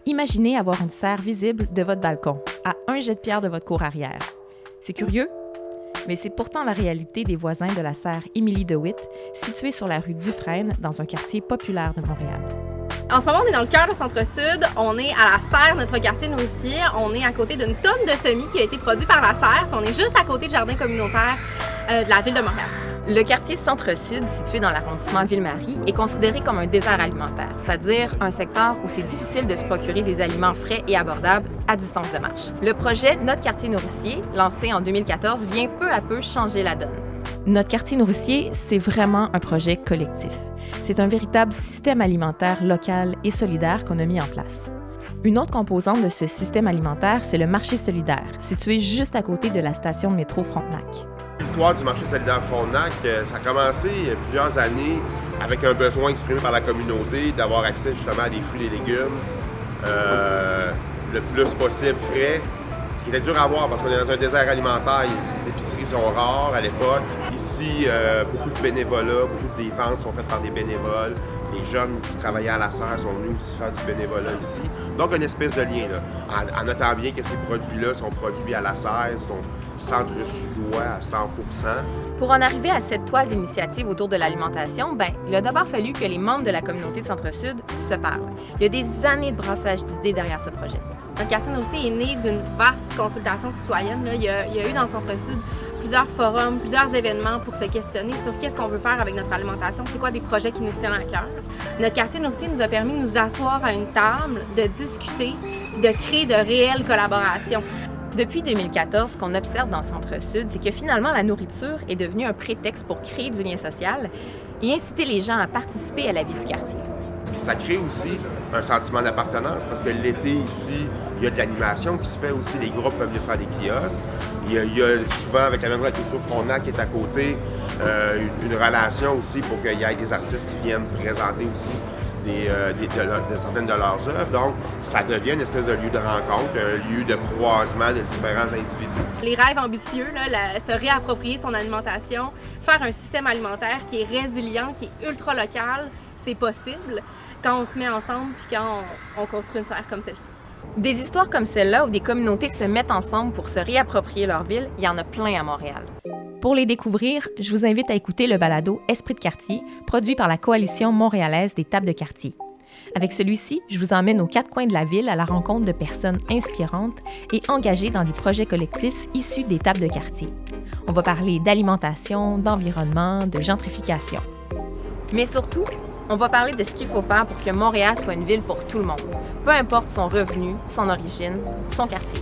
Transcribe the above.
Imaginez avoir une serre visible de votre balcon, à un jet de pierre de votre cour arrière. C'est curieux? Mais c'est pourtant la réalité des voisins de la serre Émilie DeWitt, située sur la rue Dufresne, dans un quartier populaire de Montréal. En ce moment, on est dans le cœur de Centre-Sud. On est à la serre, notre quartier Nourricier. On est à côté d'une tonne de semis qui a été produit par la serre. Puis on est juste à côté du jardin communautaire de la ville de Montréal. Le quartier Centre-Sud, situé dans l'arrondissement Ville-Marie, est considéré comme un désert alimentaire, c'est-à-dire un secteur où c'est difficile de se procurer des aliments frais et abordables à distance de marche. Le projet Notre quartier Nourricier, lancé en 2014, vient peu à peu changer la donne. Notre quartier Nourricier, c'est vraiment un projet collectif. C'est un véritable système alimentaire local et solidaire qu'on a mis en place. Une autre composante de ce système alimentaire, c'est le marché solidaire, situé juste à côté de la station de métro Frontenac. L'histoire du marché solidaire Frontenac, ça a commencé il y a plusieurs années avec un besoin exprimé par la communauté d'avoir accès justement à des fruits et légumes le plus possible frais. Ce qui était dur à avoir parce qu'on est dans un désert alimentaire, les épiceries sont rares à l'époque. Ici, beaucoup de bénévolat, beaucoup des ventes sont faites par des bénévoles. Les jeunes qui travaillaient à la serre sont venus aussi faire du bénévolat ici. Donc, une espèce de lien, là, en notant bien que ces produits-là sont produits à la serre, sont centre-sudois à 100%. Pour en arriver à cette toile d'initiative autour de l'alimentation, il a d'abord fallu que les membres de la communauté de Centre-Sud se parlent. Il y a des années de brassage d'idées derrière ce projet. Notre quartier Nourricier est né d'une vaste consultation citoyenne. Là. Il y a eu dans le Centre-Sud plusieurs forums, plusieurs événements pour se questionner sur qu'est-ce qu'on veut faire avec notre alimentation, c'est quoi des projets qui nous tiennent à cœur. Notre quartier Nourricier nous a permis de nous asseoir à une table, de discuter, de créer de réelles collaborations. Depuis 2014, ce qu'on observe dans le Centre-Sud, c'est que finalement, la nourriture est devenue un prétexte pour créer du lien social et inciter les gens à participer à la vie du quartier. Puis ça crée aussi un sentiment d'appartenance parce que l'été, ici, il y a de l'animation qui se fait aussi. Les groupes peuvent venir faire des kiosques. Il y a souvent, avec la Maison de la culture Frontenac qui est à côté, une relation aussi pour qu'il y ait des artistes qui viennent présenter aussi certaines de leurs œuvres. Donc, ça devient une espèce de lieu de rencontre, un lieu de croisement de différents individus. Les rêves ambitieux, là, se réapproprier son alimentation, faire un système alimentaire qui est résilient, qui est ultra local, c'est possible quand on se met ensemble puis quand on construit une serre comme celle-ci. Des histoires comme celle-là où des communautés se mettent ensemble pour se réapproprier leur ville, il y en a plein à Montréal. Pour les découvrir, je vous invite à écouter le balado Esprit de quartier, produit par la Coalition montréalaise des tables de quartier. Avec celui-ci, je vous emmène aux quatre coins de la ville à la rencontre de personnes inspirantes et engagées dans des projets collectifs issus des tables de quartier. On va parler d'alimentation, d'environnement, de gentrification. Mais surtout, on va parler de ce qu'il faut faire pour que Montréal soit une ville pour tout le monde, peu importe son revenu, son origine, son quartier.